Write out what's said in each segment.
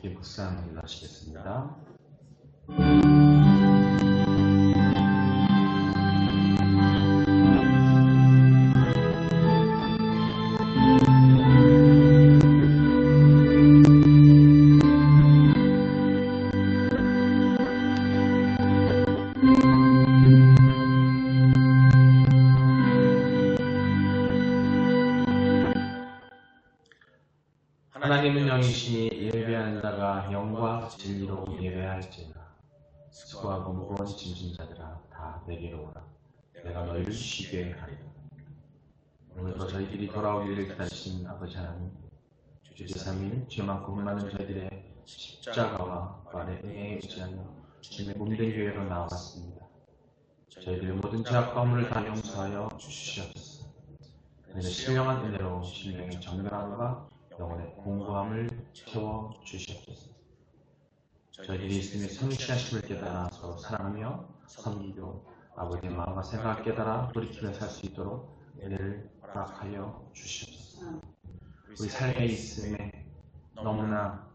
함께 묵상을 하시겠습니다. 하나님은 영이시니 예배하는 자가 영과 진리로 예배할지니라. 수고하고 무거운 짐진 자들아 다 내게로 오라. 내가 너희를 쉬게 하리라. 오늘도 저희들이 돌아오기를 기다리신 아버지 하나님, 주제 3일 죄 많고 흠 많은 저희들의 십자가와 부활에 의지하며 주님의 몸된 교회로 나왔습니다. 저희들의 모든 죄악과 허물을 다 용서하여 주시옵소서. 그는 신령한 은혜로 심령의 정결함과 영혼의 공고함을 채워 주시옵소서. 저희들이 예수님의 성실하심을 깨달아 서로 사랑하며 섬기고 아버지의 마음과 생각을 깨달아 돌이키며 살 수 있도록 은혜를 허락하여 주시옵소서. 우리 삶에 있음에 너무나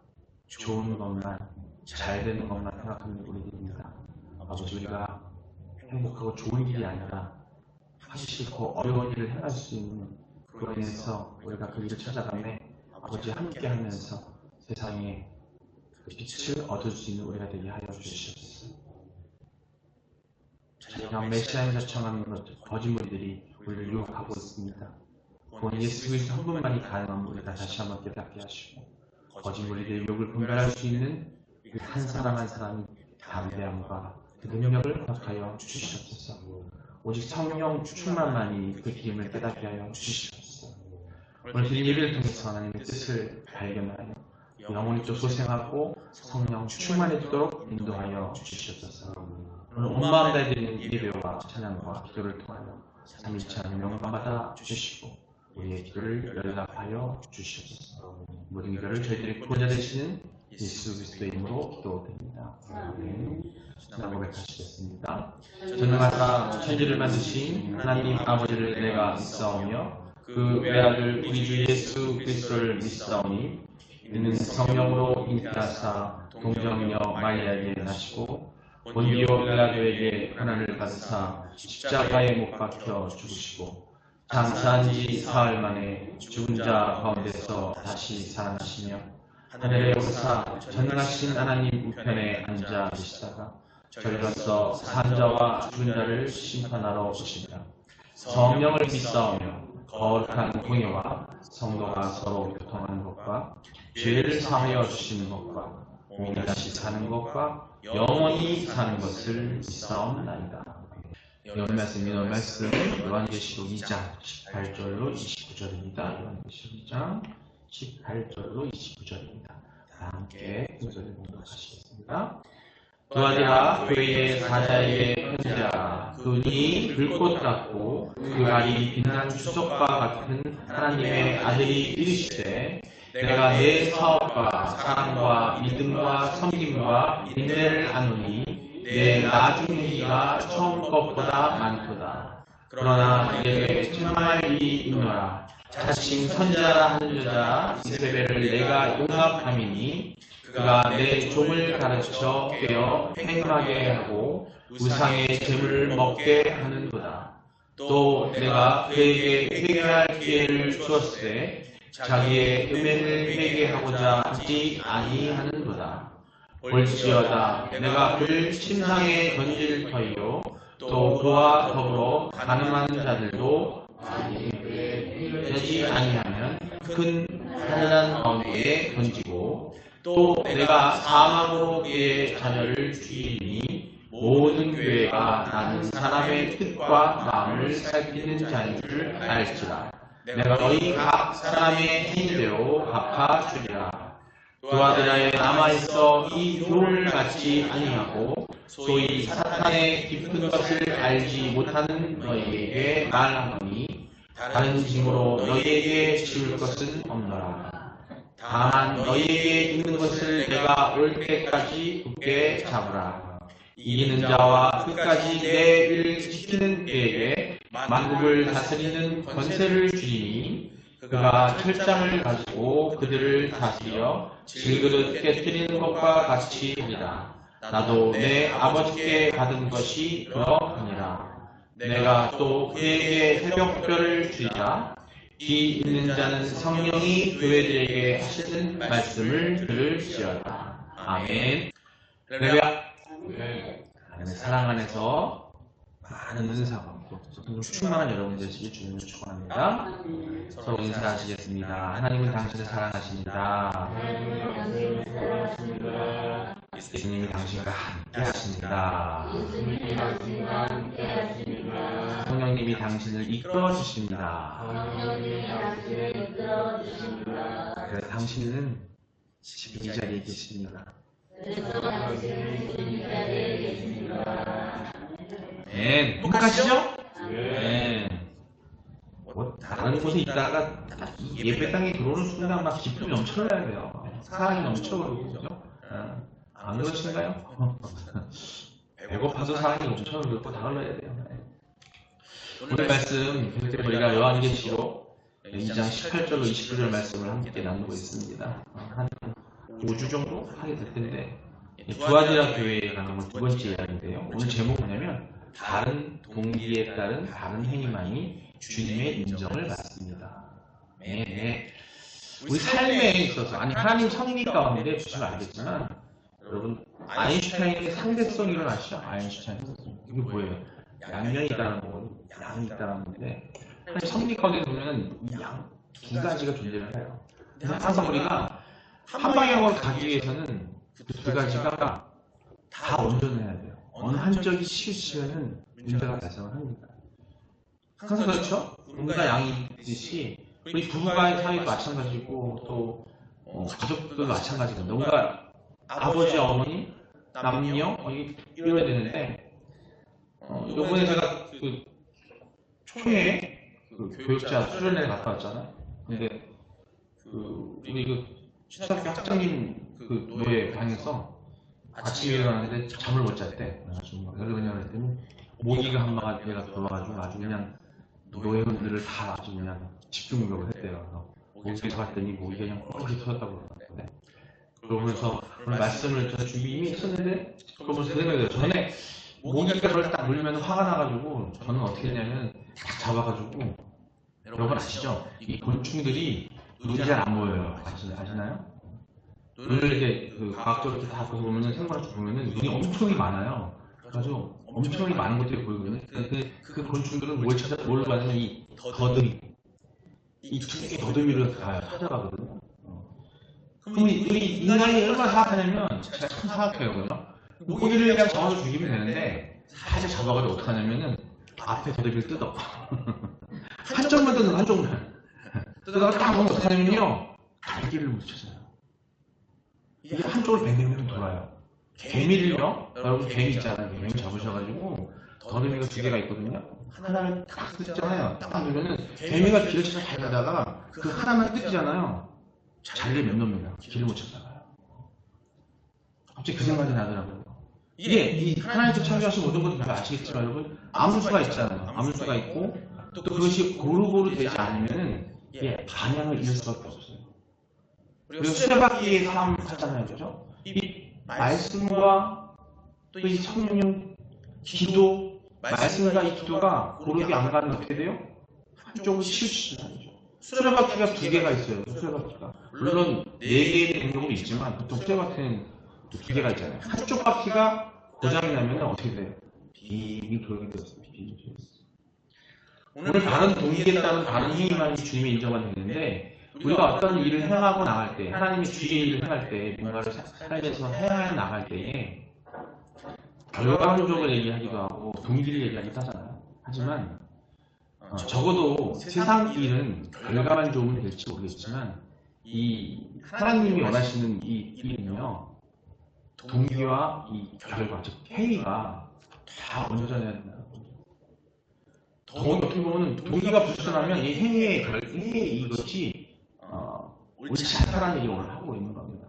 좋은 것만 잘 되는 것만 생각하는 우리들입니다. 아버지, 우리가 행복하고 좋은 일이 아니라 하기 싫고 어려운 일을 행할 수 있는 그로 인해서 우리가 그 일을 찾아가며 아버지 함께 하면서 세상에 그 빛을 얻을 수 있는 우리가 되게 하여 주시옵소서. 자기가 메시아에 자청하는 거짓말들이 우리를 유혹하고 있습니다. 구원 예수 그리스도 한 분만이 가능한 우리가 다시 한번 깨닫게 하시고 거짓말들의 유혹을 분별할 수 있는 한 사람 한 사람이 담대함과 그 능력을 허락하여 주시옵소서. 오직 성령 충만만이 그 길임을 깨닫게 하여 주시옵소서. 오늘 드린 예배를 통해서 하나님의 뜻을 발견하여 영혼이 또 소생하고 성령 충만해지도록 인도하여 주시옵소서. 오늘 온 마음 다해 드리는 예배와 찬양과 기도를 통하여 3일차 하나님 영광 받아 주시고 우리의 기도를 연락하여 주시옵소서. 모든 기도를 저희들의 구원자 되시는 예수 그리스도의 이름으로 기도드립니다. 아멘. 신앙 고백하시겠습니다. 전능하사 천지를 만드신 하나님 아버지를 내가 믿사오며 그 외아들 우리 주 예수 그리스도를 믿사오니 이는 성령으로 잉태하사 동정녀 마리아에게 나시고 본디오 빌라도에게 고난을 받으사 십자가에 못 박혀 죽으시고 장사한 지 사흘 만에 죽은 자 가운데서 다시 살아나시며 하늘에 오르사 전능하신 하나님 우편에 앉아 계시다가 저리로서 산 자와 죽은 자를 심판하러 오시리라. 성령을 믿사오며 거룩한 공예와 성도가 서로 교통하는 것과 죄를 사하여 주시는 것과 몸이 다시 사는 것과 영원히 사는 것을 믿사옵나이다. 오늘 말씀은 요한계시록 2장 18절로 29절입니다. 요한계시록 2장 18절로 29절입니다. 다 함께 순서를 봉독하시겠습니다. 두 아들아 교회의 사자에게 편지하라. 그분이 불꽃 같고 그 알이 빛난 주석과 같은 하나님의 아들이 이르시되 내가 내 사업과 사랑과 믿음과 섬김과 인내를 아노니 내 나중 행위가 처음 것보다 많도다. 그러나 내게 청할 일이 있노라. 자칭 선지자라 하는 여자 이세벨을 내가 용납함이니 그가 내 종을 가르쳐 깨어 행하게 하고 우상의 재물을 먹게 하는도다. 또 내가 그에게 회개할 기회를 주었을 때 자기의 음행을 회개하고자 하지 아니하는도다. 볼지어다 내가 그를 침상에 던질 터이요 또 그와 더불어 가늠하는 자들도 되지 아니하면 큰 환난 가운데에 던지고 또 내가 사망으로 그의 자녀를 죽이니 모든 교회가 나는 사람의 뜻과 마음을 살피는 자인 줄 알지라. 내가 너희 각 사람의 행위대로 갚아주리라. 두 아들아에 남아있어 이 교훈을 갖지 아니하고 소위 사탄의 깊은 것을 알지 못하는 너희에게 말하노니 다른 짐으로 너희에게 지울 것은 없노라. 다만 너희에게 있는 것을 내가 올 때까지 굳게 잡으라. 이기는 자와 끝까지 내 일을 지키는 그에게 만국을 다스리는 권세를 주리니 그가 철장을 가지고 그들을 다스려 질그릇 깨뜨리는 것과 같이 하리라. 나도 내 아버지께 받은 것이 그러하니라. 내가 또 그에게 새벽별을 주리라. 귀 있는 자는 성령이 교회들에게 하시는 말씀을 들을지어다. 아멘. 사랑 안에서 많은 은사가 충만한 여러분 되시길 주님을 축원합니다. 서로 인사하시겠습니다. 하나님은 당신을 사랑하십니다. 예수님이 당신과 함께 하십니다. 성령님이 당신을 이끌어 주십니다. 그래서 당신은 지금 이 자리에 계십니다. 네, 행복하시죠? 네. 뭐 다른 곳에 있다가 예배당에 들어오는 순간 막 기쁨이 넘쳐나야 돼요. 사랑이 넘쳐가고 그죠? 안 그러신가요? 배고파서 사랑이 넘쳐나고 다 흘러야 돼요. 오늘 말씀 우리가 요한계시록 2장 18절로 29절 말씀을 함께 나누고 있습니다. 한 5주 정도 하게 될 텐데 두아디라 교회에 가는 건 두 번째 이야기인데요. 오늘 제목은 뭐냐면 다른 동기에 따른 다른 행위만이 주님의 인정을 받습니다. 네. 우리 삶에 있어서 하나님 섭리 가운데 보시면 알겠지만 여러분 아인슈타인의 상대성 일어나시죠? 아인슈타인 이게 뭐예요? 양면이 있다는 거고 양이 있다는 건데 하나님 섭리 가운데 보면 이 양 두 가지가 존재를 해요. 그래서 항상 우리가 한 방향으로 가기 위해서는 그 두 가지가 다 온전해야 돼요. 어느 한쪽이 치우치면 문제가 발생을 합니다. 항상 그렇죠? 뭔가 양이 있듯이 우리 부부간의 사이도 마찬가지고 또 가족들도 마찬가지거든요. 뭔가 아버지, 어머니, 남녀 이래야 되는데 요번에 제가 그 총회 교육자 수련회 갔다 왔잖아요. 근데 우리 그 신학교 학장님 노예 방에서 아침에 일어났는데 잠을 못 잤대. 그래가지고 왜 그러냐고 했더니 모기가 한 마리가 들어와가지고 아주 그냥 노예분들을 다 아주 그냥 집중력을 했대요. 그래서 모기가 봤더니 모기가 그냥 꼴꼴이 터졌다고 그러는데 그러면서 오늘 말씀을 제가 준비 이미 했었는데 그러면서 생각이 들어요. 전에 모기가 저를 딱 물리면 화가 나가지고 저는 어떻게 했냐면 딱 잡아가지고 여러분 아시죠? 이 곤충들이 눈이 잘 안 보여요. 아시나요? 눈을 이렇게 과학적으로 이렇게 다 보면은 생물학적 보면은 눈이 엄청이 많아요. 그래가지고 엄청이 많은 것들이 보이거든요. 그 곤충들은 뭘로 가냐면 이 더듬이, 이 두 개의 더듬이를 다 찾아가거든요. 그럼 우리 인간이 얼마나 사악하냐면 제가 참 사악해요. 모기를 그냥 잡아서 죽이면 되는데 살짝 잡아가지고 어떻게 하냐면은 앞에 더듬이를 뜯어. 한쪽만 뜯는 한쪽만. 뜯어가 딱 보면 어떻게 하냐면요 갈기를 묻혀서요. 이게 한쪽으로 뱅뱅뱅 돌아요. 개미를요, 여러분 개미 있잖아요. 개미 잡으셔가지고 더듬이가 두 개가 있거든요. 하나를 딱 뜯잖아요. 딱 누르면은 개미가 길을 찾아 달려다가 그 하나만 뜯잖아요. 자리를 몇 놉니다. 길을 못 찾다가요. 갑자기 그 생각이 나더라고요. 이게 이 하나님께서 창조하신 모든 것도 다 아시겠지만 여러분 암수가 있잖아요. 암수가 있고 또 그것이 고루고루 되지 않으면은 방향을 잃을 수밖에 없어요. 그리고 수레바퀴의 삶을 살잖아요. 그죠? 이 말씀과 또 이 성령, 기도, 말씀과 이 기도가 고르게 안 가면 어떻게 돼요? 한쪽으로 치우치는 거죠. 수레바퀴가 두 개가 있어요. 수레바퀴가. 물론 네 개의 된 경우도 있지만 보통 수레바퀴는 두 개가 있잖아요. 한쪽 바퀴가 고장이 나면 어떻게 돼요? 빙 돌게 되었어요. 오늘 다른 동기에 따른 다른 행위만이 주님의 인정만 되는데 우리가 어떤 일을 행하고 나갈 때, 하나님의 주의 일을 행할 때, 뭔가를 삶에서 행해 나갈 때에 결과론적을 얘기하기도 하고 동기를 얘기하기도 하잖아요. 하지만 적어도 세상 일은 결과만 좋으면 될지 모르겠지만 이 하나님이 원하시는 이 일은요 동기와 이 결과, 즉 행위가 다 온전해야 된다는 거죠. 어떻게 보면 동기가 불순하면 이 행위의 이것이 옳지 않다는 얘기를 오늘 하고 있는 겁니다.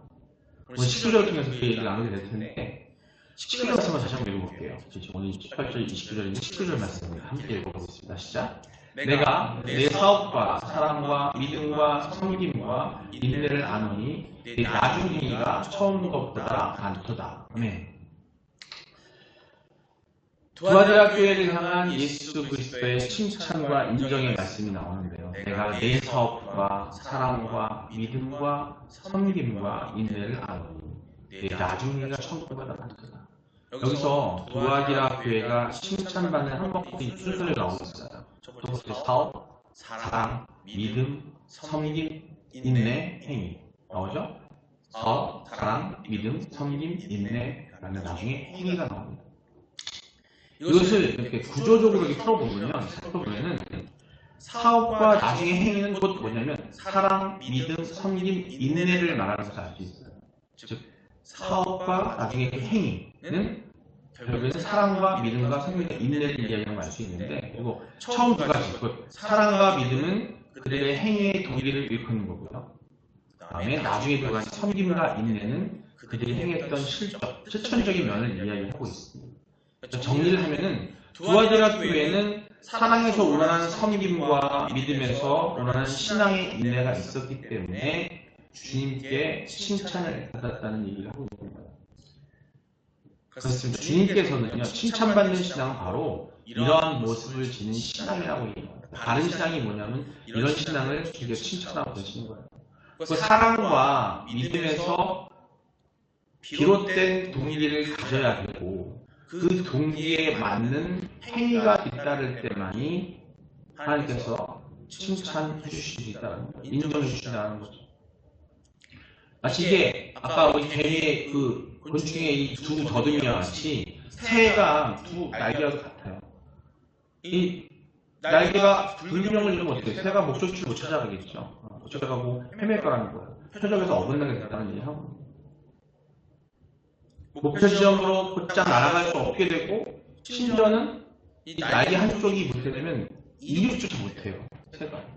오늘 19절을 통해서 그 얘기를 나누게 될 텐데 19절 말씀을 다시 한번 읽어볼게요. 오늘 18절, 29절인데 19절 말씀을 함께 읽어보겠습니다. 시작! 내가 내 사업과 사랑과 믿음과 섬김과 인내를 아노니 내 나중 행위가 처음 것보다 많도다. 아멘. 두아디라 교회를 향한 예수 그리스도의 칭찬과 인정의 말씀이 나오는데요. 내가 내 사업과 사랑과 믿음과 섬김과 인내를 아노니 내 나중 행위가 처음 것보다 많도다. 여기서 두아디라 교회가 칭찬받는 항목들이 순서로 나오고 있어요. 첫 번째 사업, 사랑, 믿음, 섬김, 인내, 행위 나오죠? 사업, 사랑, 믿음, 섬김, 인내라는 나중에 행위가 나옵니다. 이것을 이렇게 구조적으로 이렇게 풀어보면 살펴보면은 사업과 나중에 행위는 곧 뭐냐면 사랑, 믿음, 섬김, 인내를 말하는 것을 알 수 있어요. 즉 사업과 나중에 그 행위는 결국에는 사랑과 믿음과 섬김과 인내를 이야기하는 걸 알 수 있는데, 그리고 처음 두 가지, 사랑과 믿음은 그들의 행위의 동기를 일컫는 거고요. 그 다음에 나중에 두 가지 섬김과 인내는 그들이 행했던 실천적인 면을 이야기하고 있습니다. 정리를 하면은 두아디라 교회는 사랑에서 우러나는 섬김과 믿음에서 우러나는 신앙의 인내가 있었기 때문에 주님께 칭찬을 받았다는 얘기를 하고 있는 거예요. 그렇습니다. 주님께서는요, 칭찬받는 신앙은 바로 이러한 모습을 지닌 신앙이라고 얘기합니다. 다른 신앙이 뭐냐면 이런 신앙을 주님께서 칭찬하고 계시는 거예요. 그 사랑과 믿음에서 비롯된 동기를 가져야 되고 그 동기에 맞는 행위가 뒤따를 때만이 하나님께서 칭찬해 주실 수 있다는 거예요. 인정해 주신다는 거죠. 마치 이게 아까 우리 개미의 그 곤충의 이 두 더듬이와 같이 새가 두 날개와도 같아요. 이 날개가 불균형을 이루면 어떻게 해요? 새가 목적지를 못 찾아가겠죠. 못 찾아가고 헤맬 거라는 거예요. 표적에서 어긋나게 된다는 얘기하고, 목표 지점으로 곧장 날아갈 수 없게 되고, 심지어는 이 날개 한쪽이 못하게 되면 이륙조차 못해요. 새가.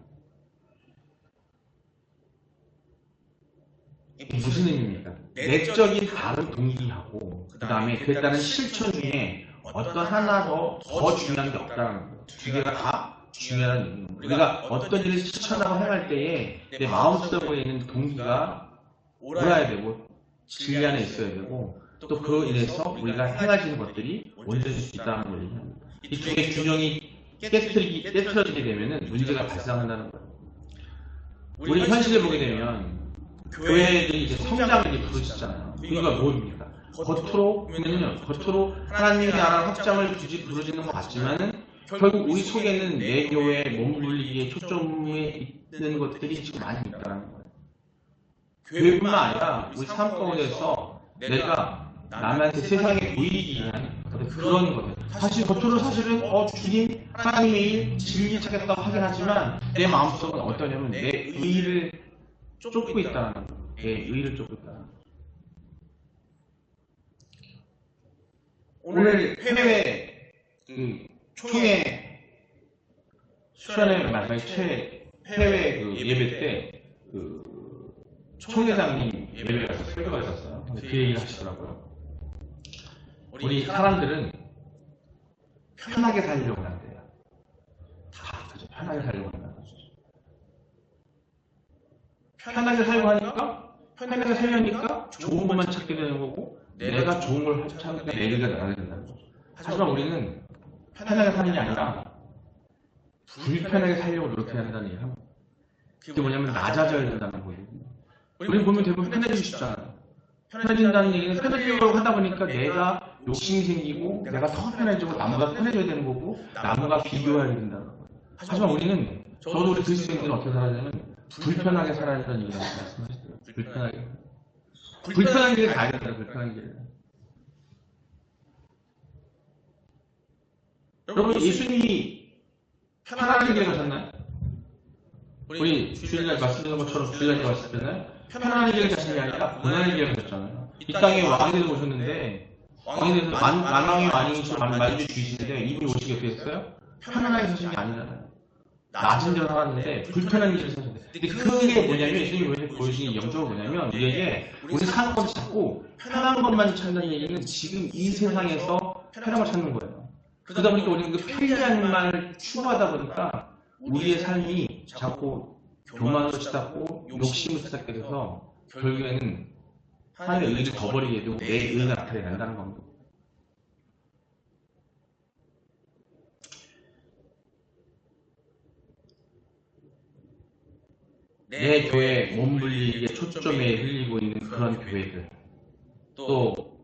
이게 무슨 의미입니까? 내적인 다른 동기하고 그 다음에 그에 따른 실천 중에 어떤 하나 더 중요한 게 없다는 거예요. 두 개가 다 중요한 의미입니다. 우리가 어떤 일을 실천하고 행할 때에 내 마음속에 있는 동기가 옳아야 되고 진리 안에 있어야 되고, 또 그로 인해서 우리가 행하시는 것들이 원해질 수 있다는 걸 얘기합니다. 이 두 개의 균형이 깨트려지게 되면 문제가 발생한다는 거예요. 우리 현실을 보게 되면 교회들이 이제 성장을 이제 부르짖잖아요. 이유가 뭡니까? 겉으로 하나님의 나라 확장을 부르짖는 것 같지만은 결국 우리 속에는 내 교회에 몸부림기에 초점에 있는 것들이 지금 많이 있다는 거예요. 교회뿐만 아니라 우리 삶 가운데서 내가 남한테 세상에 보이기 위한 그런 거예요. 사실 겉으로 사실은 주님 하나님의 일 진리 찾겠다고 하긴 하지만 내 마음속은 어떠냐면 내 의를 쫓고 있다는 거예요. 내 의를 쫓고 있다는 거예요. 오늘 해외 총회 수련회 마지막에 해외 예배 때 총회장님 예배를 가서 설교가 있었어요. 근데 그 얘기를 하시더라고요. 우리 사람들은 편하게 살려고 한대요. 다 편하게 살려고 한다는 거죠. 편하게 살려고 하니까, 편하게 살려니까 좋은 것만 찾게 되는 거고, 내가 좋은 걸 찾으니까 내 의가 나가게 된다는 거죠. 하지만 우리는 편하게 사는 게 아니라 불편하게 살려고 노력해야 한다는 얘기를 합니다. 그게 뭐냐면 낮아져야 된다는 거거든요. 우리는 보면 대부분 편해지고 싶잖아요. 편해진다는 얘기는 편해지려고 하다 보니까 내가 욕심이 생기고 내가 더 편해지고 나무가 편해져야 되는 거고 나무가 비교해야 된다는 거예요. 하지만 우리는, 저도 우리 그리스도인들은 어떻게 살아야냐면 불편하게 살아야 된다는 얘기를 말씀하시더라고요. 불편한 길을 가야 된다. 불편한 길을. 여러분, 예수님이 편안한 길을 가셨나요? 우리 주일날 말씀드린 것처럼 주일날 말씀드렸나요? 편안한 길을 가신 게 아니라 고난의 길을 가셨잖아요. 이 땅에 왕이 되서 오셨는데, 왕이 되서 만왕의 왕이시고 만주의 주이신데 이분이 오시게 어떻게 했어요? 편안하게 사신 게 아니잖아요. 낮은 데로 살았는데 불편한 길을 사셨는데, 근데 그게 뭐냐면, 예수님이 보여주신 영적으로 뭐냐면, 우리에게 우리 사는 것을 찾고 편한 것만 찾는 얘기는 지금 이 세상에서 편한 걸 찾는 거예요. 그러다 보니까 우리는 그 편리한 말을 추구하다 보니까 우리의 삶이 자꾸 교만으로 치닫고 욕심을 치닫게 돼서 결국에는 하나님의 의를 저버리게 되고 내 의가 나타낸다는 겁니다. 내 교회에 몸부림에 초점에 흘리고 있는 그런 교회들, 또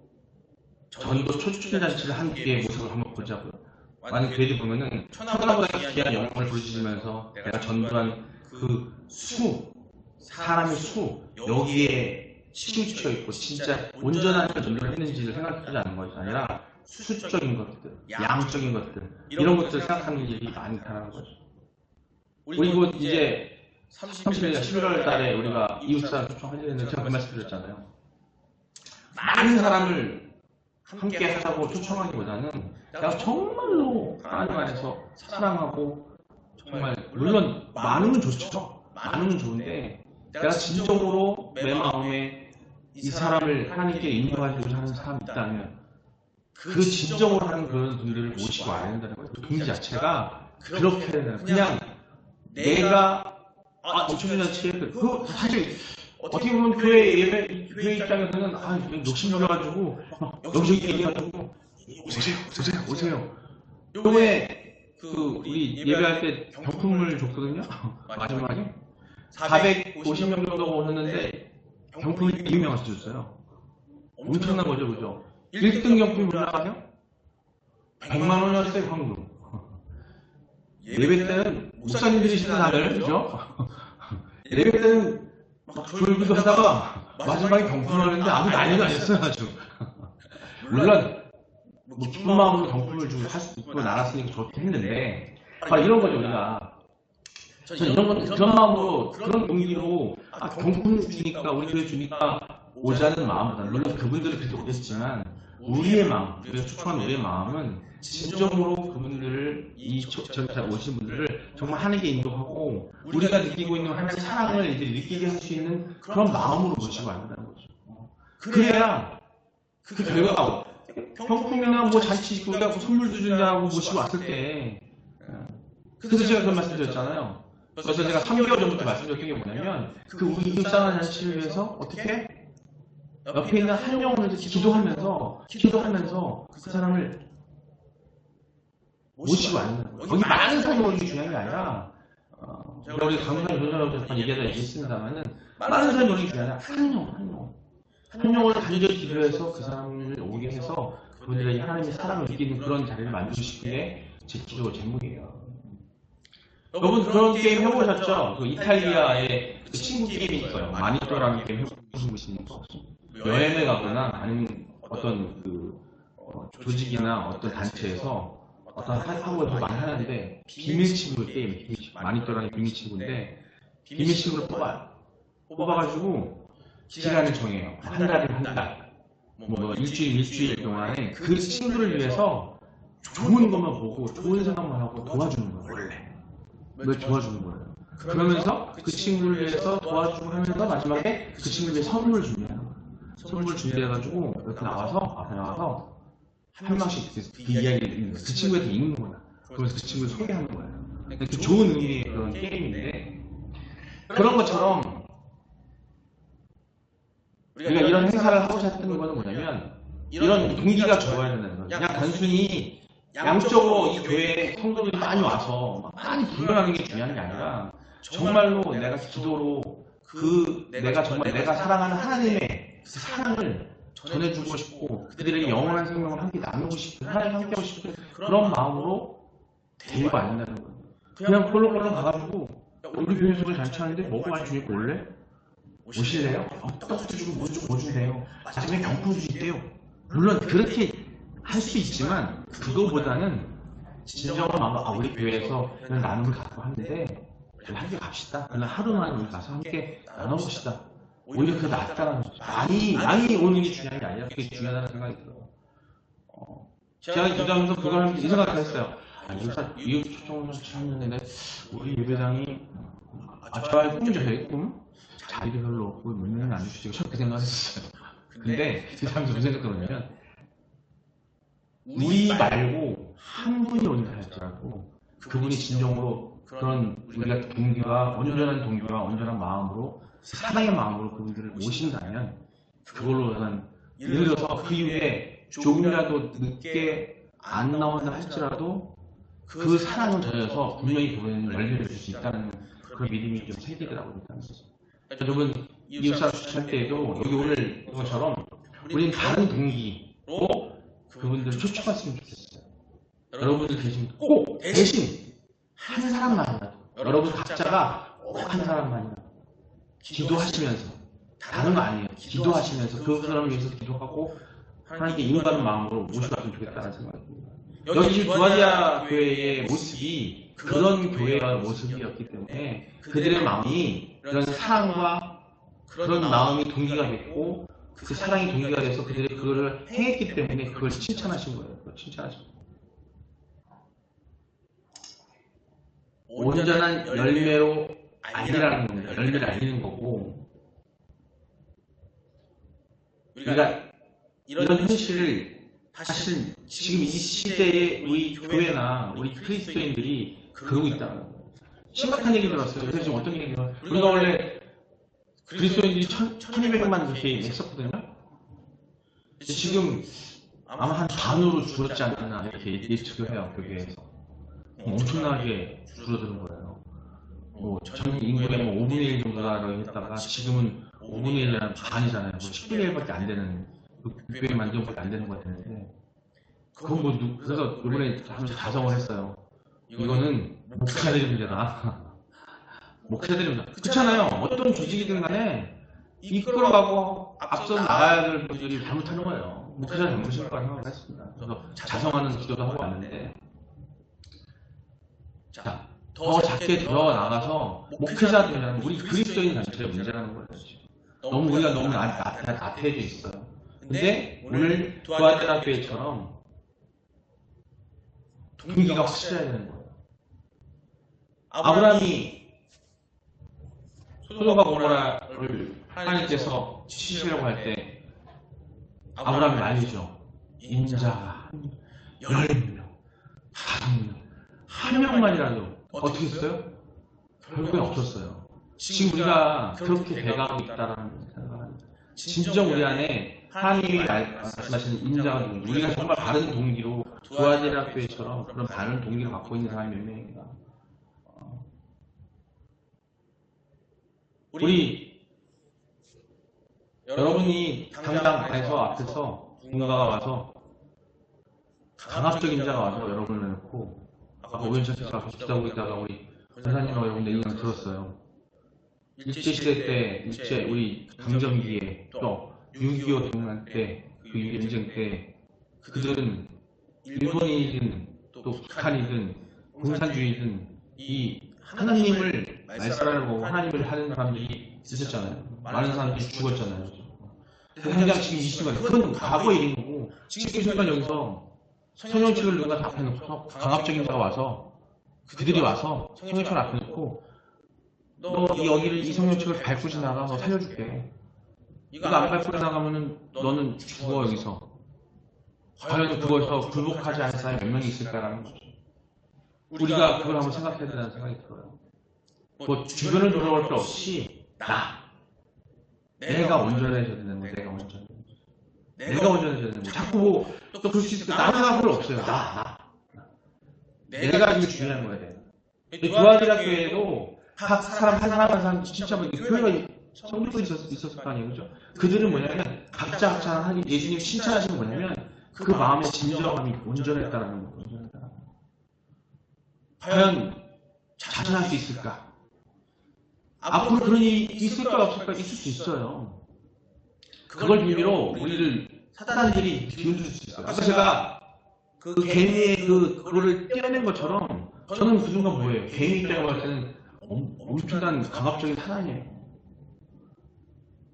전도 초청잔치를 한 뒤의 모습을 한번 보자고요. 많은 교회들 보면은 천하보다 귀한 영광을 부르짖으면서 내가 전도한 그 사람의 수, 여기에 치우쳐 있고 진짜 온전한 전도를 했는지를 생각하지 않는 것이 아니라 수적인 것들, 양적인 것들, 이런 것들을 생각하는 일이 많다는 거죠. 그리고 이제 30일, 11월 달에 우리가 이웃사람 초청하려는 제가 그 말씀 드렸잖아요. 많은 사람을 함께 하자고 초청하기보다는 내가 정말로 하나님 안에서 사랑하고, 정말 물론 많으면 좋죠. 많으면 좋은데 내가 진정으로 내 마음에 이 사람을 하나님께 인도하려고 하는 사람이 있다면 그 진정으로 하는 그런 분들을 모시고 와야 된다는 거예요. 그 동기 자체가 그렇게 되는, 그냥 내가 초청잔치에 그 사실 어떻게 보면 교회 입장에서는 욕심내가지고 여기저기 얘기해가지고 오세요. 요번에 우리 예배할 때 경품을 줬거든요. 마지막에 450명 정도가 오셨는데 경품이 200명씩 줬어요. 엄청난 거죠, 그죠? 1등 경품이 올라가면 100만 원이었어요, 황금. 예배 때는 목사님들이시는 다들, 그죠? 예배 때는 막 졸기도 하다가 마지막에 경품을 하는데 아무 난리가 아니었어요, 아주. 물론 기쁜 마음으로 경품을 주고 할 수 있고 나눴으니까 좋긴 했는데, 이런 거죠, 우리가. 저는 이런 건 그런 마음으로, 그런 동기로 경품 주니까, 우리 교회 주니까 오자는 마음보다는, 물론 그분들은 그렇게 오겠지만 우리의 마음, 우리가 초청한 우리의 마음은 진정으로 그분들을, 전체 오신 분들을 정말 하나님께 인도하고 우리가 느끼고 있는 하나님의 사랑을 이제 느끼게 할 수 있는 그런 마음으로 모시고 와야 한다는 거죠. 그래야 그 결과가 경품이나 뭐 잔치 우리가 뭐 선물도 준다고 모시고 왔을 때, 그래서 제가 그런 말씀 드렸잖아요. 그래서 제가 3개월 전부터 말씀드렸던 게 뭐냐면, 그 우리 일상한 잔치를 위해서 어떻게 옆에 있는 한 영혼을 기도하면서 그 사람을 모시고 와야 된다는 거예요. 거기 많은 사람이 오는 게 중요한 게 아니라, 제가 우리 강사님 전전하고 얘기했습니다만은, 많은 사람이 오는 게 중요한 게 아니라 한 영혼을 간절히 기도해서 그 사람을 오게 해서 그분들에게 하나님의 사랑을 느끼는 그런 자리를 만들고 싶은 게 제 기도 제목이에요. 여러분 그런 게임 해보셨죠? 그 이탈리아의 그 친구 게임이 있어요. 마니또라는 게임 해보신 분 있습니까? 여행을 가거나 아니면 어떤 조직이나 어떤 단체에서 어떤 학업을 많이 하는데, 비밀친구 게임, 마니또라는 비밀친구인데, 비밀친구를 뽑아가지고 기간을 정해요. 한 달이면 한 달, 일주일 동안에 그 친구를 위해서 좋은 것만 보고 좋은 생각만 하고 도와주는 거예요. 원래 도와주는 거예요. 그러면서 그 친구를 위해서 도와주고 하면서 마지막에 그 친구를 위해 선물을 준비하는 거예요. 선물 준비해가지고 이렇게 나와서 한 명씩 그 이야기를 읽는 거예요. 그 친구에 대해 읽는 거예요. 그러면서 그 친구를 소개하는 거예요. 그 좋은 의미의 그런 게임인데, 그런 것처럼 우리가 이런 행사를 하고 싶은 거는 뭐냐면, 이런 동기가 좋아야 된다는 거예요. 그냥 단순히 양적으로 이 교회에 성도들이 많이 와서 많이 불러하는 게 중요한 게 아니라, 정말로 내가 기도로 내가 정말 내가 사랑하는 하나님의 그 사랑을 전해주고 싶고, 그들에게 영원한 생명을 함께 나누고 싶은, 하나님 함께 하고 싶은 그런 마음으로 데리고 안 된다는 거예요. 그냥 콜록콜록 가가지고 우리 교회에서 잔치하는데 먹고 많이 주니까 올래? 오실래요? 떡도 주고 뭐 준대요. 마지막에 경품도 있대요. 물론 그렇게 할 수 있지만, 그거보다는 진정한 마음으로 우리 교회에서 그냥 나눔을 갖고 하는데 함께 갑시다. 그냥 하루만 우리 가서 함께 나눠봅시다. 오히려 그게 낫다는 거죠. 많이 오는 게 중요한 게 아니라 그게 중요하다는 생각이 들어요. 제가 기도하면서 그걸 이 생각을 했어요. 이웃 초청을 하셨는데 우리 예배당이 저의 꿈이죠. 꿈? 자리도 별로 없고 몇 명은 안 주시고, 처음 그 생각을 했었어요. 근데 그 사람이 무슨 생각을 우리 말고 한 분이 온다 할지라도 그분이 진정으로 그런 우리가 동기와 온전한 동기와 온전한 마음으로 사랑의 마음으로 그분들을 모신다면 그걸로 난 예를 들어서 그 이후에 조금이라도 늦게 안 나온다 할지라도 그 사랑은 전해서 분명히 그분은 열매를 줄 수 있다는 그런 믿음이 좀 생기더라고요. 여러분 이웃사 추천할 때에도 여기 오늘 이것처럼 우리는 다른 동기로 그분들을 초청했으면 좋겠어요. 여러분들 대신 꼭 대신 한 사람만이라도 여러분 각자가 꼭 한 사람만이라도 기도하시면서 다른 거 아니에요. 기도하시면서 그 사람을 위해서 기도하고 하나님께 인간의 마음으로 모셔갔으면 좋겠다는 생각이 듭니다. 여기 지금 두아디아 교회의 모습이 그런 교회의 모습이었기 때문에 그들의 마음이 그런 사랑과 그런 마음이 동기가 됐고 그 사랑이 동기가 돼서 그들이 그거를 행했기 때문에 그걸 칭찬하신 거예요. 그걸 칭찬하신 거예요. 온전한 열매로 알리라는 겁니다. 열매를 알리는 거고 우리가 이런 현실을 사실 지금 이 시대에 우리 교회나 우리 그리스도인들이 그러고 있다는 거예요. 심각한 얘기 들었어요. 그래서 지금 어떤 얘기 들어요? 우리가 원래 그리스도인들이 1200만 그렇게 했었거든요. 지금 아마 한 반으로 줄었지 않나 이렇게 예측을 해요. 교회에서. 엄청나게 줄어드는 거예요. 전 인구의 5분의 1 정도라고 했다가 지금은 5분의 1이란 반이잖아요. 10분의 1밖에 안 되는 600만 정도밖에 안 되는 것 같은데 그건 그래서 이번에 하면서 자성을 했어요. 이거는 목사들이 문제다. 목사들이 문제다. 그렇잖아요. 어떤 조직이든 간에 이끌어가고 앞서 나가야 될 분들이 잘못하는 거예요. 목사가 잘못일 거라고 생각을 했습니다. 그래서 자성하는 기도도 하고 왔는데 자, 더 작게 들어나가서 목회자들이라는 우리 그리스도인 단체의 문제라는 거예요. 너무 우리가 너무 나태해져 있어요. 근데 오늘 두아디아 교회처럼 동기가 확실해야 되는 거예요. 아브라함이 소돔과 고모라를 하나님께서 치시려고 할 때 아브라함이 말이죠. 인자가 10명, 5명, 한 명만이라도 어떻게 했어요? 결국엔 없었어요. 지금 우리가 그렇게 돼가고 있다는 생각을 합니다. 진정 우리 안에 하나님이 말씀하시는 인자가 누군지 우리가 정말 바른 동기로 두아디아 교회처럼 그런 바른 동기를 갖고 있는 사람이 몇 명인가. 우리 여러분이 당장 앞에서 누군가가 와서 강압적인 자가 와서 여러분을 놓고 아까 오연철께서 와서 기도하고 있다가 우리 권사님하고 여러분들 얘기를 들었어요. 일제시대 때 우리 강점기에 또 6.25 동란 때 그 6.25 전쟁 때 그들은 일본이든 또 북한이든 공산주의든 이 하나님을 말살하는 거고 하나님을 하는 사람들이 있었잖아요. 많은 사람들이 죽었잖아요. 당장 지금 이 순간 그건 과거의 일인 거고 지금 이 순간 여기서 성령책을 누가 앞에 놓고 강압적인 자가 와서 그들이 와서 성령책을 앞에 놓고 너 여기를 이 성령책을 밟고 지나가 너 살려줄게. 이거 안 밟고 지나가면은 너는 죽어 여기서. 과연 그거에서 굴복하지 않을 사람이 몇 명이 있을까라는 거죠. 우리가 그걸 한번 생각해야 된다는 생각이 들어요. 뭐 주변을 돌아볼 필요 없이 내가 온전해져야 되는 거, 내가 온전해져야 되는 거. 자꾸 또 그럴 수 있을 때 나는 생각 필요 없어요. 내가 지금 중요한 거야 돼. 두아디아 교회에도 각 사람 한 사람 진짜 뭐 교회가 성도들이 있었을 거 아니에요, 그죠? 그들은 뭐냐면 각자 하나님 예수님 칭찬하시는 뭐냐면 그 마음의 진정함이 온전했다라는 거예요. 온전했다. 과연 자신할 수 있을까? 앞으로 그런 일이 있을까 없을까? 있을 수 있어요. 그걸 빌미로 우리를 사단들이 비웃을 수 있어요. 아까 제가 그 개미의 그거를 떼어낸 것처럼 저는 그 순간 뭐예요? 개미 입장으로 할 때는 엄청난 강압적인 사단이에요.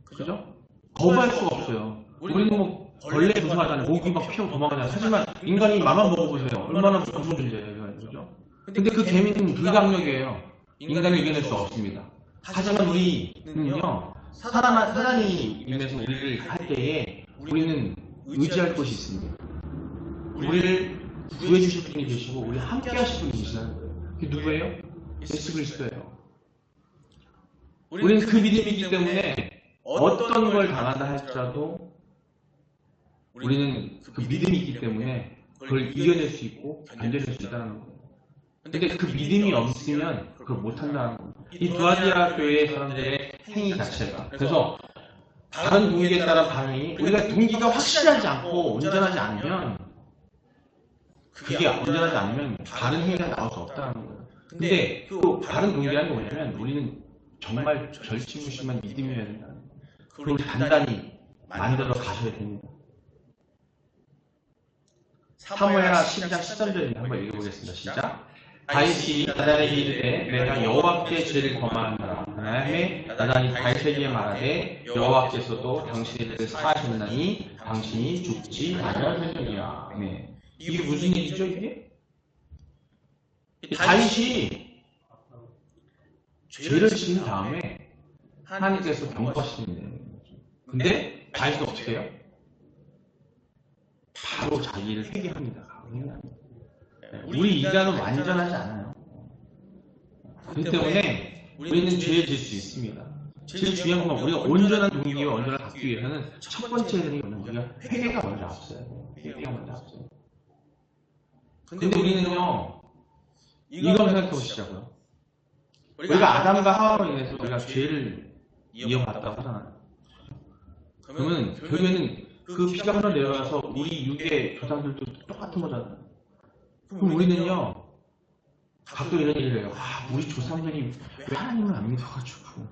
그죠? 거부할 수가 없어요. 우리는 뭐 벌레 무서워하잖아요. 모기 막 피하고 도망가잖아요. 하지만 인간이 마만 먹어보세요. 얼마나 무서운 존재예요. 그죠? 근데 그 개미는 불강력이에요. 인간을 이겨낼 수 없습니다. 하지만 우리는요, 사단이 임해서 우리를 할 때에 우리는 의지할 것이 있습니다. 우리를 구해주실 분이 계시고, 우리 함께 하실 분이 계시다는 거예요. 그게 누구예요? 예수 그리스도예요. 우리는 그 믿음이 있기 때문에 어떤 걸 당한다 할지라도 우리는 그 믿음이 있기 때문에 그걸 이겨낼 수 있고 견뎌낼 수 있다는 거예요. 근데 그 믿음이 없으면 그걸 못한다는 거예요. 이 두아디라 교회의 사람들의 행위 자체가. 그래서 다른 동기에 따른 반응이 우리가 동기가 확실하지 않고 온전하지 않으면 그게 온전하지 않으면 다른 행위가 나올 수 없다는 거예요. 근데 그 다른 동기라는 게 뭐냐면 우리는 정말 절치부심한 믿음이어야 된다는 거예요. 그걸 단단히 만들어 가셔야 됩니다. 사무엘하 12장 13절을 한번 읽어보겠습니다. 시작. 다윗이 나단에게 이르되 내가 여호와께 죄를 범하노라. 하나님의 나단이 다윗에게 말하되 여호와께서도 당신을 사하셨나니 당신이 죽지 아니하셨느니라. 네. 이게 무슨 일이죠 이게? 다윗이 죄를 지은 다음에 하나님께서 병거하시는데 근데 다윗은 어떻게 해요? 바로 자기를 회개합니다. 우리 인간은 완전하지 않아요. 그렇기 때문에 우리는 죄를 지을 수 있습니다. 제일 중요한 건 우리가 온전한 동기와 온전을 갖기 위해서는 첫 번째 되는 건 우리가 회개가 먼저 앞서야 돼요. 회개가 먼저 앞서요. 근데 우리는요, 이거 생각해 보시자고요. 우리가 아담과 하와로 인해서 우리가 죄를 이어받았다고 하잖아요. 그러면 결국에는 그 피가 흘러 내려가서 우리 육의 조상들도 똑같은 거잖아요. 그럼 우리는요, 가끔 이런 얘기를 해요. 우리 조상들이 왜 하나님을 안 믿어가지고,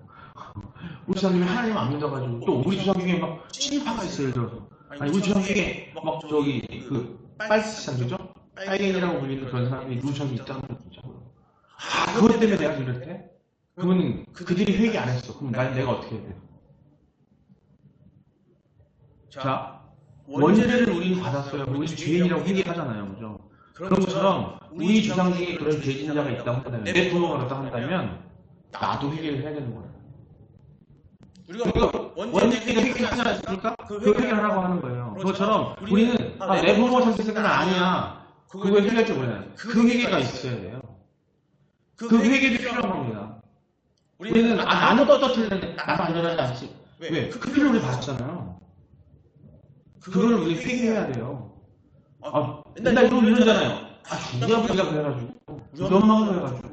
우리 조상들이 하나님을 안 믿어가지고, 또 우리 조상 중에 막 찐파가 있어요, 예를 들어서. 아니, 우리 조상 중에 막 저기, 빨치산이죠? 빨갱이라고 불리는 그런 사람이 우리 조상이 있다는 거죠. 그것 때문에 내가 이랬대? 그러면 그들이 회개 안 했어. 그럼 내가 어떻게 해야 돼? 자, 원죄를 우리는 받았어요. 우리 죄인이라고 회개하잖아요. 그죠? 그런 것처럼 우리 조상 중에 그런 죄진자가 있다고 한다면, 내 부모가 그렇다고 한다면 나도 회개를 해야 되는 거예요. 우리가 원죄가 회개하지 않습니까? 그 회개를 하라고 하는 거예요. 그것처럼 우리는 내 부모가 잘못했으니까 아니야. 그거에 회개할 줄 몰라요. 그 회개가 있어야 돼요. 그 회개도 필요한 겁니다. 우리는 나는 떳떳했는데 나도 안전하지 않지. 왜? 그 피를 우리 받았잖아요. 그걸 우리 회개해야 돼요. 맨날 이러잖아요. 우리 아버지가 그래가지고, 우리 엄마가 그래가지고,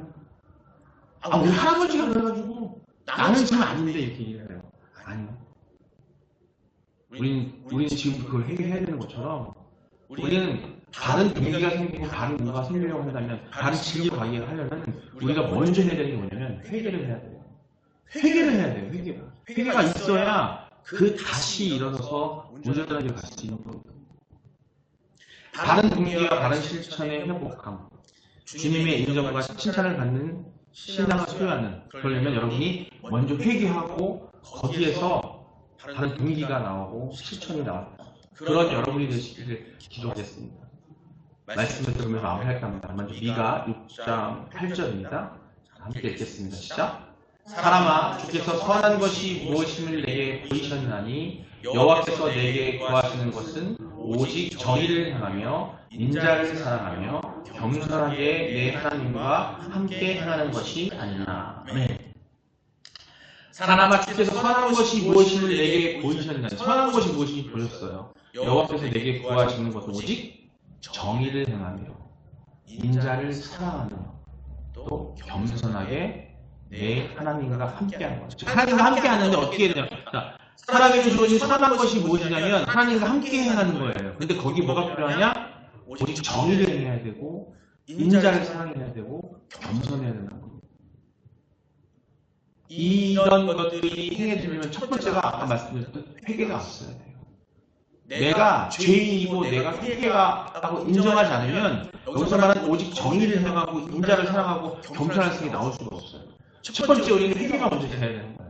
우리 할아버지가 그래가지고, 나는 지금 아닌데 이렇게 얘기를 해요. 아니요. 우리는 지금 그걸 회개해야 되는 것처럼, 우리는 다른 동기가 생기고 다른 뭔가 생기려고 한다면, 다른 진리 발견을 하려면 우리가 먼저 해야 되는 게 뭐냐면 회개를 해야 돼요. 회개를 해야 돼요. 회개가 있어야 다시 일어서서 온전한 길을 갈 수 있는 겁니다. 다른 동기와 다른 실천의 회복함, 주님의 인정과 칭찬을 받는 신앙을 소유하는, 그러려면 여러분이 먼저 회개하고 거기에서 다른 동기가 나오고 실천이 나왔다. 그런 여러분이 되시기를 기도하겠습니다. 말씀을 들으면서 마무리할까 합니다. 먼저 미가 6장 8절입니다. 함께 읽겠습니다. 시작. 사람아, 주께서 선한 것이 무엇임을 내게 보이셨나니 여호와께서 내게 구하시는 것은 오직 정의를 행하며 인자를 사랑하며 겸손하게 내 하나님과 함께 행하는 것이 아니냐. 사람아, 주께서 선한 것이 무엇임을 내게 보이셨나니, 선한 것이 무엇인지 보셨어요. 여호와께서 내게 구하시는 것은 오직 정의를 행하며 인자를 사랑하며 또 겸손하게 내 하나님과 함께하는 거죠. 하나님과 함께하는데 어떻게 해야 되냐? 사람에게 주어진 선한 것이 무엇이냐면 하나님과 함께 행하는 거예요. 근데 거기 뭐가 필요하냐? 오직 정의를 행해야 되고 인자를 사랑해야 되고 겸손해야 된다는 겁니다. 이런 것들이 행해지려면 첫 번째가 아까 말씀드렸던 회개가 없어야 돼요. 내가 죄인이고 내가 회개하고 인정하지 않으면 여기서 말하는 오직 정의를 행하고 인자를 사랑하고 겸손할 생각이 나올 수가 없어요. 첫 번째 우리는 회개가 먼저 돼야 되는 거예요.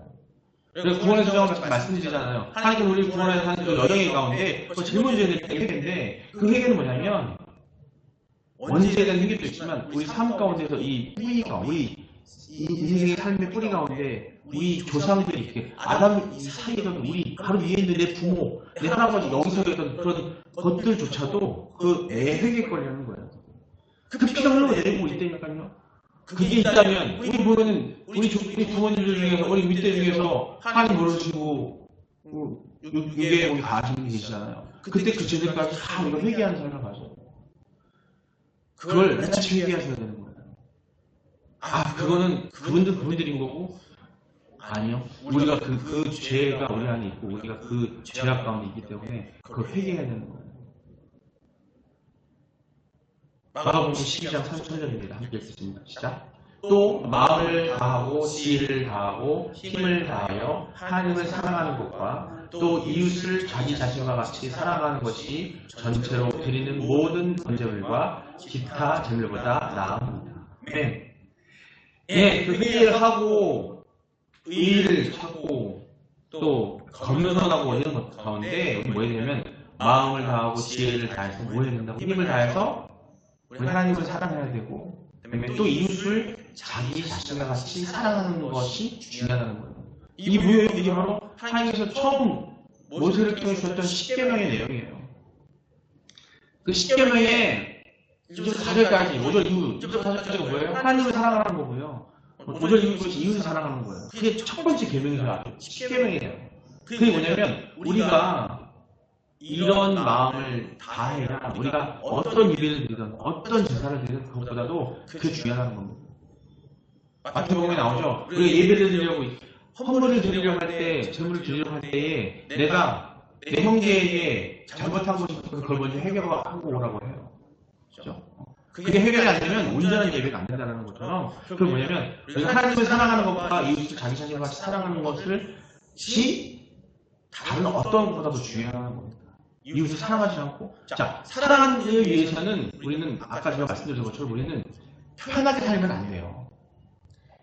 그래서 구원의 수정을 말씀드리잖아요. 하나님은 우리를 구원해서 하는 그 여정의 가운데 제일 먼저 해야 될 회개인데 그 회개는 뭐냐면 원죄에 대한 회개도 있지만 우리 삶 가운데서 이 뿌리가 우리 인생의 삶의 뿌리 가운데 우리 조상들이 이렇게 아담 사이에 있던 우리 바로 위에 있는 내 부모, 내 할아버지 여기서 있던 그런 것들조차도 그 내 회개거리라는 거예요. 그 피가 흘러내리고 있다니까요. 그게 있다면 우리 보면은 우리 부모님들 중에서 우리 밑에 중에서 하나님 모르시고 유괴 우리 다 하시는 분 계시잖아요. 그때 그 죄들까지 다 우리가 회개하는 삶을 가져요. 그걸 같이 회개하셔야 되는 거예요. 그거는 그분들인 거고, 아니요. 우리가 그 죄가 우리 안에 있고 우리가 그 죄악 가운데 있기 때문에 그걸 회개해야 되는 거예요. 마가복음 12장 3절입니다. 함께 읽겠습니다. 시작. 또 마음을 다하고 지혜를 다하고 힘을 다하여 하나님을 사랑하는 것과 또 이웃을 자기 자신과 같이 사랑하는 것이 전체로 드리는 모든 번제물과 기타 제물보다 나아옵니다. 그 회개를 하고 의의를 찾고 또 겸손하고 이런 것 가운데 뭐 해야 되냐면 마음을 다하고 지혜를 다해서 뭐 해야 된다고? 힘을 다해서 우리 하나님을 사랑해야 되고 그다음에 또 이웃을 자기 자신과 같이 사랑하는 것이 중요하다는 거예요. 이게 뭐예요? 이게 바로 하나님께서 처음 모세를 통해 주셨던 10계명의 내용이에요. 그 10계명의 1절 4절까지 5절 이후 1절 4절까지가 뭐예요? 하나님을 사랑하는 거고요. 5절 이후 것이 이웃을 사랑하는 거예요. 그게 첫 번째 계명이죠. 10계명이에요. 그게 뭐냐면 우리가 이런 마음을 다해야 우리가 어떤 예배를 드리든 어떤 제사를 드리든 그것보다도 그게 중요하다는 겁니다. 마태복음에 나오죠. 우리가 예배를 드리려고 헌물을 드리려고 할 때, 제물을 드리려고 할 때에 내가 내 형제에게 잘못한 것이 있으면 그걸 먼저 해결하고 오라고 해요. 그렇죠? 그게 해결이 안 되면 온전한 예배가 안 된다는 것처럼 그게 뭐냐면 우리가 하나님을 사랑하는 것과 이웃을 자기 자신과 같이 사랑하는 것을 다른 어떤 것보다도 중요한 겁니다. 이웃을 사랑하지 않고 사랑하기 위해서는 우리는 아까 제가 말씀드린 것처럼 우리는 편하게 살면 안 돼요.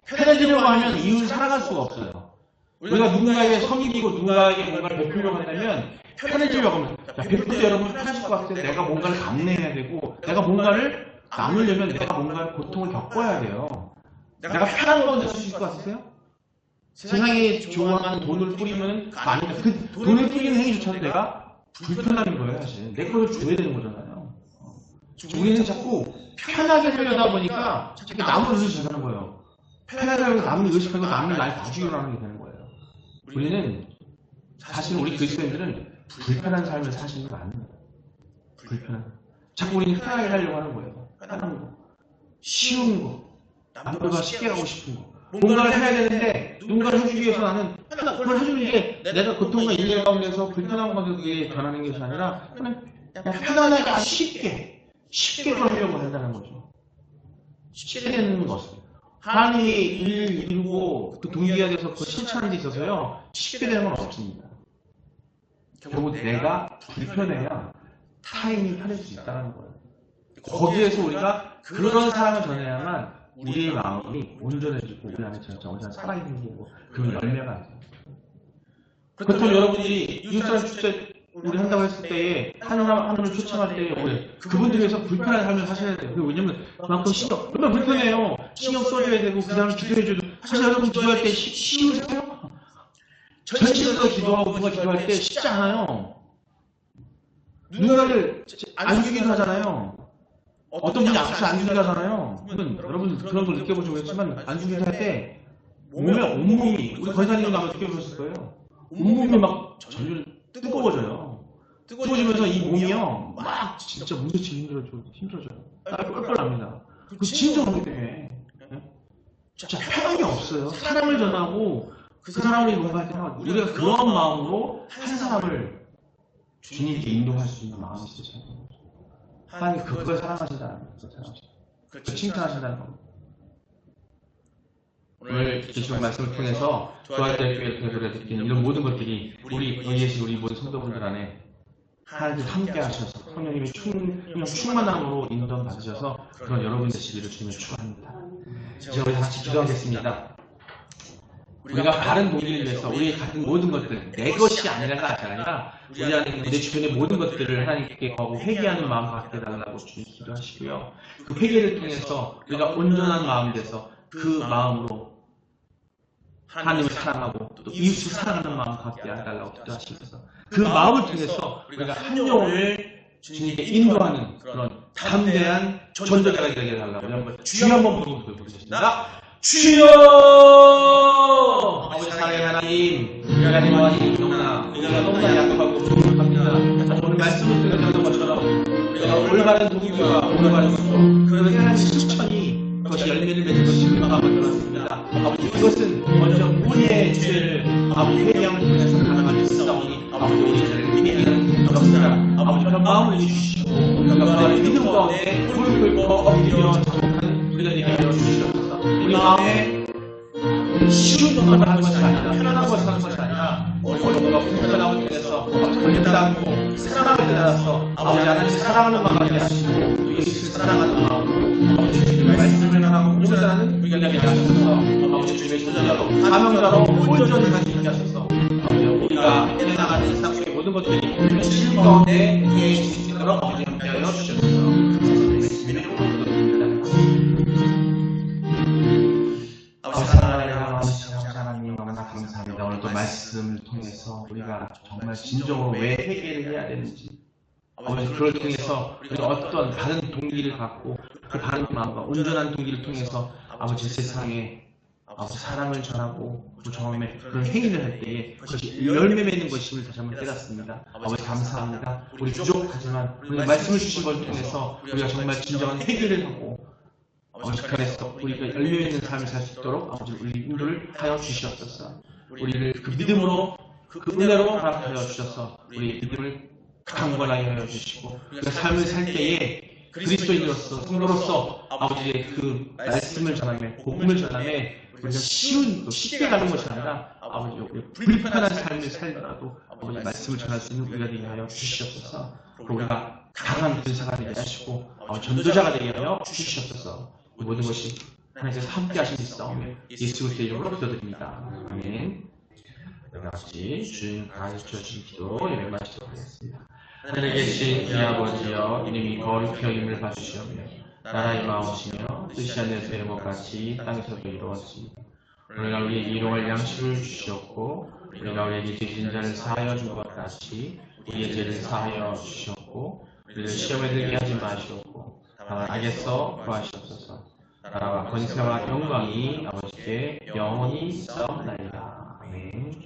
편해지려고 하면 이웃을 사랑할 수가 없어요. 우리가 누군가에게 섬기고 누군가에게 뭔가를 베풀려고 한다면 편해지려고 하면 베풀 때 여러분 편하실 것 같아요. 내가 뭔가를 감내해야 되고 내가 뭔가를 나누려면 내가 뭔가를 고통을 겪어야 돼요. 내가 편한 건데 쓰실 것 같으세요? 세상에 좋아하는 돈을 뿌리면 아니다. 그 돈을 뿌리는 행위조차도 내가 불편한 거예요, 사실. 내 거를 줘야 되는 거잖아요. 우리는 자꾸 편하게 살려다 보니까 자꾸 남을 의식하는 거예요. 편하게 살려고 남을 의식하고 남을 날 봐주기로 하는 게 되는 거예요. 우리는 사실 우리 그리스도인들은 불편한 삶을 사시는 거 아닙니다. 불편한. 자꾸 우리는 편하게 살려고 하는 거예요. 편한 거. 쉬운 거. 남들과 쉽게 하고 싶은 거. 뭔가를 해야 되는데 누군가를 해주기 위해서 나는 그걸 해주는 게 내가 고통과 일례 가운데서 불편한 것을 그게 변하는 것이 아니라 그냥 편안하게 쉽게 그러려고 한다는 거죠. 쉽게 되는 것을 하나님이 일을 이루고 그 동기가 돼서 그걸 실천하는 데 있어서요 쉽게 되는 건 없습니다. 결국 내가 불편해야 타인이 편해질 수 있다는 거예요. 거기에서 우리가 그런 사랑을 전해야만 우리의 마음이 온전해지고 우리 안에 진짜 온전한 사랑이 생기고 그런 열매가 안 돼요. 그렇다면 여러분들이 이웃사람 축제 우리 한다고 했을 때에 하나님을 초청할 때에 그분들 위해서 불편한 삶을 사셔야 돼요. 왜냐면 그만큼 얼마나 불편해요. 신경 써줘야 되고 그 사람 기도해줘도 사실 여러분 기도할 때 쉬우세요? 전체적으로 기도하고 누가 기도할 때 쉽지 않아요. 누군가를 안 주기도 하잖아요. 어떤 분이 앞에서 안 주기도 하잖아요. 여러분 그런 걸 느껴보지 못했지만 안 주기도 할 때 몸에 온몸이 우리 권사님도 아마 느껴보셨을 거예요. 온몸이 막 전율 뜨거워져요. 뜨거워지면서 이 몸이요 막 진짜 뭉쳐지기 힘들어져요. 뻘뻘합니다. 그 진짜 그렇기 때문에 진짜 편함이 없어요. 사랑을 전하고 그 사람이 뭔가 할 때는 우리가 그런 마음으로 한 사람을 주님께 인도할 수 있는 마음이 있으셔야 돼요. 하나님 그걸 사랑하신다는 거예요. 그걸 칭찬하신다는 겁니다. 오늘 기술 말씀을 통해서 조화대교회 대표를 듣기는 이런 모든 것들이 우리 예수 우리 모든 성도분들 안에 하나님 함께 하셔서 성령님의 충만함으로 인도 받으셔서 그런 여러분 되시기를 주님을 축원합니다. 이제 우리 같이 기도하겠습니다. 우리가 바른 동기를 위해서 우리의 같은 모든 것들 내 것이 아니라가 아니라 우리 안에 있는 내 주변의 모든 것들을 하나님께 거고 회개하는 마음 갖게 해달라고 주님 기도하시고요. 그 회개를 통해서 우리가 온전한 마음 돼서 그 마음으로 하나님을 사랑하고 또 이웃을 사랑하는 마음 갖게 해달라고 기도하시면서 그 마음을 통해서 우리가 한 영혼을 주님께 인도하는 그런 담대한 전도자가 되게 달라고 여러분 주여 한번 부르겠습니다. 주여! 아버지 사랑의 하나님, 우리가 하나님 너무나 약하고 부족합니다. 오늘 말씀을 드렸던 것처럼 우리가 올바른 동기와 올바른 수로 그 하나님 실천이 그것이 열매를 맺는 것이 한번 들었습니다. 아버지 이것은 먼저 우리의 죄를 아버지 회개함을 통해서 가능한 싸우니 아버지 우리의 죄를 회개하는 역사를 아버지 그런 마음을 주시고 그런 믿음 가운데 불을 끓고 엎드려 작곡하는 우리가 되게 하여 주시옵소서. 우리 마음에 쉬운 것만 하는 것이 아니라 편안한 것을 하는 것이 아니라 어려움과 불편함을 통해서 깨닫고 사랑을 깨달아서 아버지 하나님 사랑하는 마음을 하시고 예수를 사랑하는 마음으로 아버지 주님의 말씀을 전하고 모자라는 우리가 되게 하셔서 아버지 주님의 소자로 사명자로 온전히 가지게 하셔서 아버지 우리가 해나가는 세상 속의 모든 것들이 실 가운데 행해질 수 있도록 아버지 함께하여 주셔서 하나님 너무나 감사합니다. 오늘도 말씀을 통해서 우리가 정말 진정으로 왜 회개를 해야 되는지 아버지 그걸 통해서 우리가 어떤 바른 동기를 갖고 그 바른 마음과 온전한 동기를 통해서 아버지 세상에 아버지 사랑을 전하고 그 경험에 그런 행위를 할 때에 그것이 열매 맺는 것임을 다시 한번 깨닫습니다. 아버지 감사합니다. 우리 부족하지만 우리가 말씀을 주신 것을 통해서 우리가 정말 진정한 회개를 하고 아버지 그 안에서 우리가 열매 맺는 삶을 살 수 있도록 아버지 우리 인도를 하여 주시옵소서. 우리를 그 믿음으로 그 은혜로 허락하여 주셔서 우리의 믿음을 강건하게 하여 주시고 그 삶을 살 때에 그리스도인으로서 성도로서 아버지의 그 말씀을 전하며 복음을 전하며 우리가 쉬운 또 쉽게 가는 것이 아니라 아버지 불편한 삶을 살더라도 아버지 말씀을 전할 수 있는 우리가 되게 하여 주시옵소서. 우리가 강한 군사가 되게 하시고 전도자가 되게 하여 주시옵소서. 이 모든 것이 하나님께서 함께 하신 싸움에 예수 그리스도의 이름으로 기도드립니다. 아멘. 여러분 같이 주님 가르쳐 주신 기도 예배 마치도록 하겠습니다. 하늘에 계신 이 아버지여 이름이 거룩히 여김을 받으시오며 나라의 마음이시며 뜻이 하늘에서 이룬 것 같이 땅에서도 이루어지이다. 우리가 우리에게 일용할 양식을 주시옵고 우리가 우리에게 죄진 자를 사하여 준 것 같이 우리의 죄를 사하여 주시옵고 우리를 시험에 들게 하지 마시옵고 다만 악에서 구하시옵소서. 나라와 권세와 영광이 아버지께 영원히 있사옵나이다. 아멘.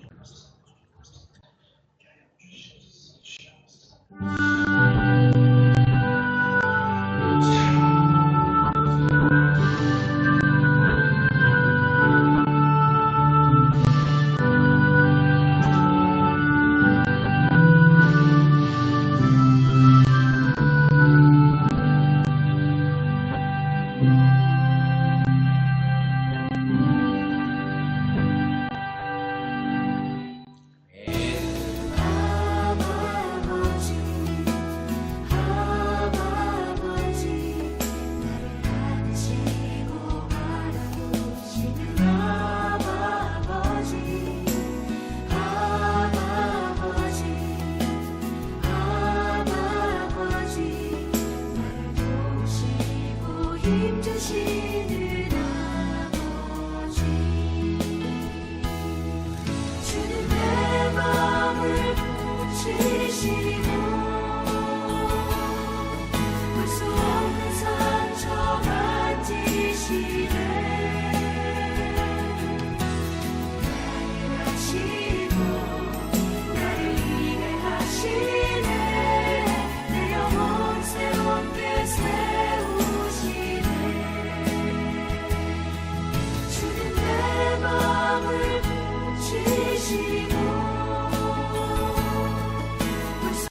주님 내 마음을 붙이시고